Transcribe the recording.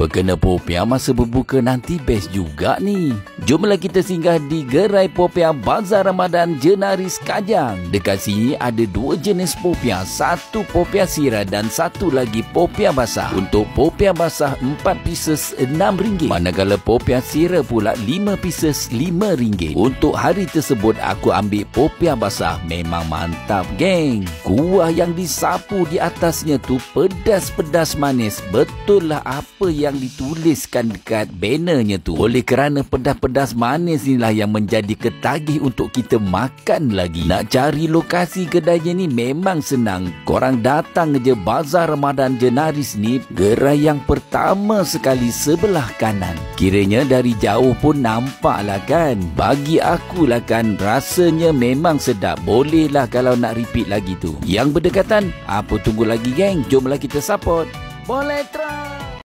Pekena popiah masa berbuka nanti best juga ni. Jomlah kita singgah di gerai popiah Bazar Ramadan Jenaris Kajang. Dekat sini ada 2 jenis popiah, satu popiah sirah dan satu lagi popiah basah. Untuk popiah basah 4 pieces RM6, manakala popiah sirah pula 5 pieces RM5. Untuk hari tersebut aku ambil popiah basah. Memang mantap geng. Kuah yang disapu di atasnya tu pedas-pedas manis. Betul lah apa yang dituliskan dekat bannernya tu. Oleh kerana pedas-pedas manis inilah yang menjadi ketagih untuk kita makan lagi. Nak cari lokasi kedainya ni memang senang. Korang datang je Bazar Ramadan Jenaris ni, gerai yang pertama sekali sebelah kanan. Kiranya dari jauh pun nampak lah kan. Bagi aku lah kan, rasanya memang sedap. Boleh lah kalau nak repeat lagi tu. Yang berdekatan, apa tunggu lagi geng? Jomlah kita support. Boleh try.